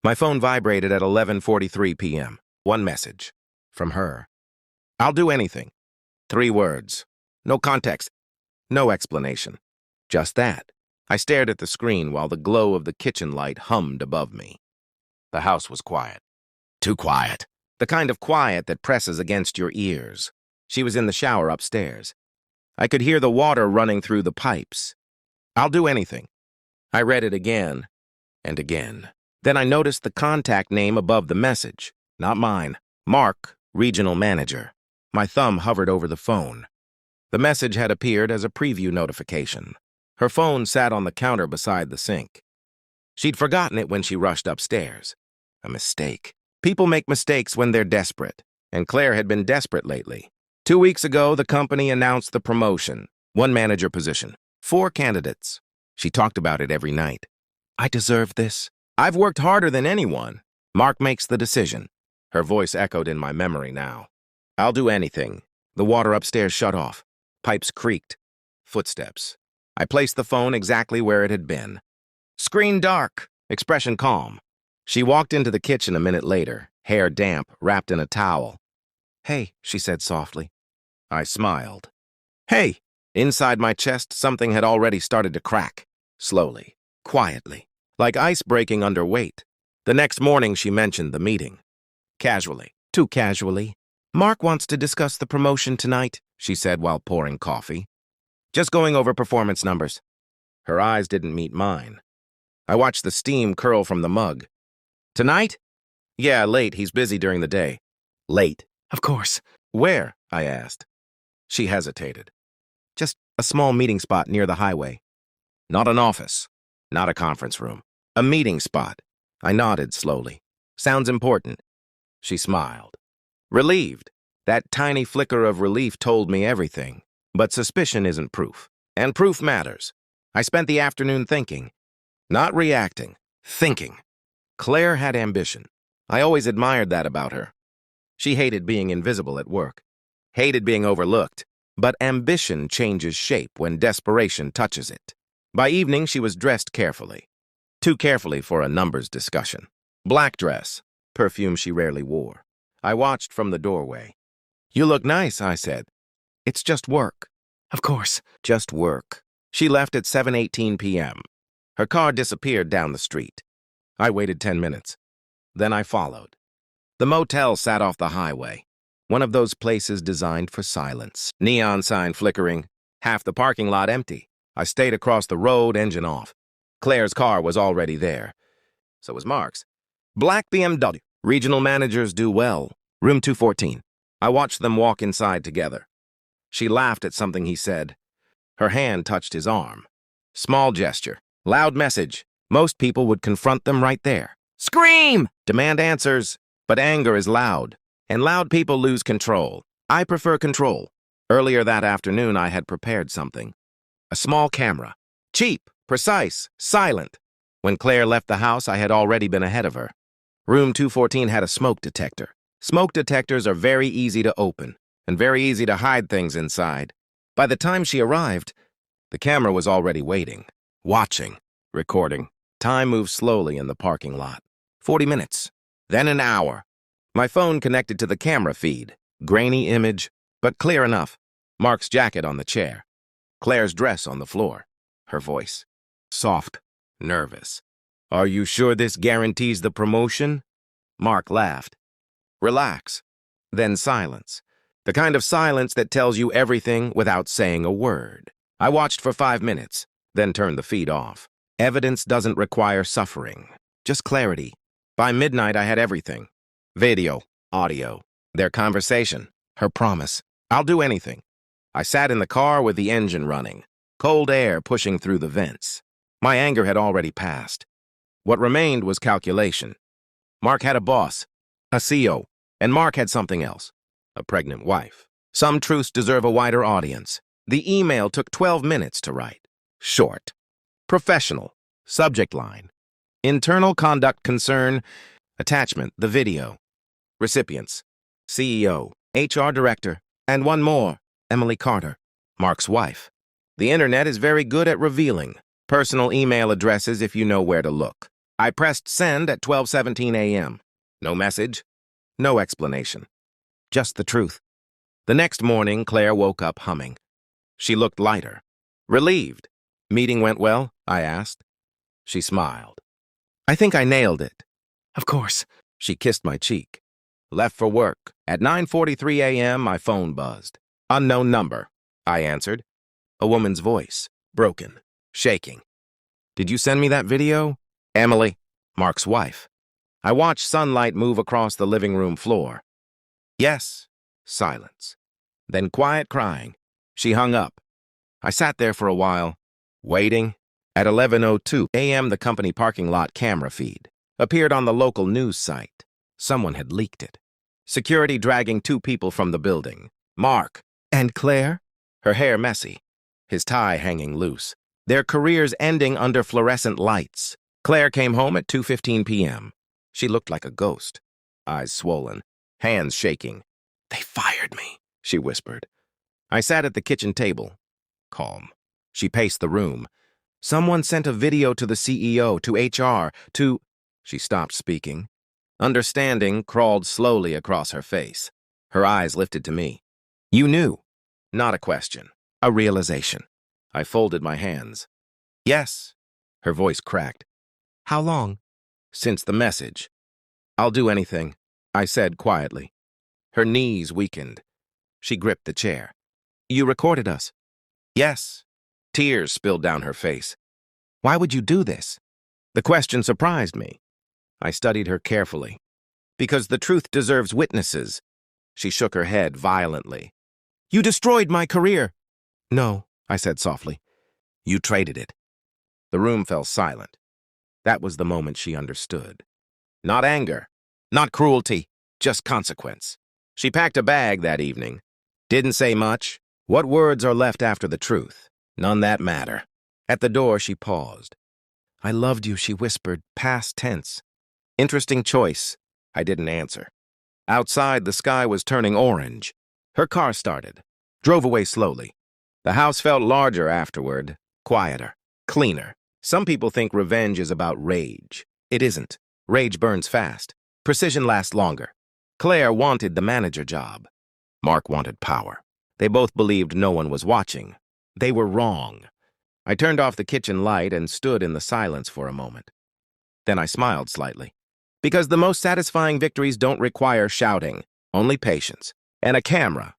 My phone vibrated at 11:43 p.m. One message. From her. I'll do anything. 3 words. No context. No explanation. Just that. I stared at the screen while the glow of the kitchen light hummed above me. The house was quiet. Too quiet. The kind of quiet that presses against your ears. She was in the shower upstairs. I could hear the water running through the pipes. I'll do anything. I read it again and again. Then I noticed the contact name above the message. Not mine. Mark, regional manager. My thumb hovered over the phone. The message had appeared as a preview notification. Her phone sat on the counter beside the sink. She'd forgotten it when she rushed upstairs. A mistake. People make mistakes when they're desperate, and Claire had been desperate lately. 2 weeks ago, the company announced the promotion. 1 manager position. 4 candidates. She talked about it every night. I deserve this. I've worked harder than anyone. Mark makes the decision. Her voice echoed in my memory now. I'll do anything. The water upstairs shut off. Pipes creaked. Footsteps. I placed the phone exactly where it had been. Screen dark. Expression calm. She walked into the kitchen a minute later, hair damp, wrapped in a towel. Hey, she said softly. I smiled. Hey! Inside my chest, something had already started to crack. Slowly. Quietly. Like ice breaking under weight. The next morning, she mentioned the meeting. Casually. Too casually. Mark wants to discuss the promotion tonight, she said while pouring coffee. Just going over performance numbers. Her eyes didn't meet mine. I watched the steam curl from the mug. Tonight? Yeah, late. He's busy during the day. Late. Of course. Where? I asked. She hesitated. Just a small meeting spot near the highway. Not an office. Not a conference room. A meeting spot. I nodded slowly. Sounds important. She smiled. Relieved. That tiny flicker of relief told me everything. But suspicion isn't proof. And proof matters. I spent the afternoon thinking. Not reacting. Thinking. Claire had ambition. I always admired that about her. She hated being invisible at work. Hated being overlooked. But ambition changes shape when desperation touches it. By evening, she was dressed carefully. Too carefully for a numbers discussion. Black dress. Perfume she rarely wore. I watched from the doorway. You look nice, I said. It's just work. Of course. Just work. She left at 7:18 p.m. Her car disappeared down the street. I waited 10 minutes. Then I followed. The motel sat off the highway. One of those places designed for silence. Neon sign flickering. Half the parking lot empty. I stayed across the road, engine off. Claire's car was already there. So was Mark's. Black BMW. Regional managers do well. Room 214. I watched them walk inside together. She laughed at something he said. Her hand touched his arm. Small gesture. Loud message. Most people would confront them right there. Scream! Demand answers. But anger is loud. And loud people lose control. I prefer control. Earlier that afternoon, I had prepared something. A small camera. Cheap, precise, silent. When Claire left the house, I had already been ahead of her. Room 214 had a smoke detector. Smoke detectors are very easy to open, and very easy to hide things inside. By the time she arrived, the camera was already waiting, watching, recording. Time moved slowly in the parking lot. 40 minutes, then an hour. My phone connected to the camera feed. Grainy image, but clear enough. Mark's jacket on the chair. Claire's dress on the floor. Her voice. Soft, nervous. Are you sure this guarantees the promotion? Mark laughed. Relax. Then silence. The kind of silence that tells you everything without saying a word. I watched for 5 minutes, then turned the feed off. Evidence doesn't require suffering, just clarity. By midnight, I had everything. Video, audio, their conversation, her promise. I'll do anything. I sat in the car with the engine running, cold air pushing through the vents. My anger had already passed. What remained was calculation. Mark had a boss, a CEO, and Mark had something else, a pregnant wife. Some truths deserve a wider audience. The email took 12 minutes to write. Short. Professional. Subject line. Internal conduct concern. Attachment, the video. Recipients. CEO, HR director, and one more, Emily Carter, Mark's wife. The internet is very good at revealing personal email addresses if you know where to look. I pressed send at 12:17 a.m. No message, no explanation. Just the truth. The next morning, Claire woke up humming. She looked lighter, relieved. Meeting went well? I asked. She smiled. I think I nailed it. Of course. She kissed my cheek. Left for work. At 9:43 a.m., my phone buzzed. Unknown number, I answered. A woman's voice, broken, shaking. Did you send me that video? Emily, Mark's wife. I watched sunlight move across the living room floor. Yes. Silence. Then quiet crying. She hung up. I sat there for a while, waiting. At 11:02 a.m., the company parking lot camera feed appeared on the local news site. Someone had leaked it. Security dragging 2 people from the building. Mark and Claire, her hair messy, his tie hanging loose, their careers ending under fluorescent lights. Claire came home at 2:15 p.m. She looked like a ghost, eyes swollen, hands shaking. They fired me, she whispered. I sat at the kitchen table, calm. She paced the room. Someone sent a video to the CEO, to HR, to... She stopped speaking. Understanding crawled slowly across her face. Her eyes lifted to me. You knew. Not a question. A realization. I folded my hands. Yes. Her voice cracked. How long? Since the message. I'll do anything, I said quietly. Her knees weakened. She gripped the chair. You recorded us? Yes. Tears spilled down her face. Why would you do this? The question surprised me. I studied her carefully. Because the truth deserves witnesses. She shook her head violently. You destroyed my career. No, I said softly. You traded it. The room fell silent. That was the moment she understood. Not anger, not cruelty, just consequence. She packed a bag that evening. Didn't say much. What words are left after the truth? None that matter. At the door, she paused. I loved you, she whispered, past tense. Interesting choice. I didn't answer. Outside, the sky was turning orange. Her car started, drove away slowly. The house felt larger afterward, quieter, cleaner. Some people think revenge is about rage. It isn't. Rage burns fast. Precision lasts longer. Claire wanted the manager job. Mark wanted power. They both believed no one was watching. They were wrong. I turned off the kitchen light and stood in the silence for a moment. Then I smiled slightly. Because the most satisfying victories don't require shouting, only patience, and a camera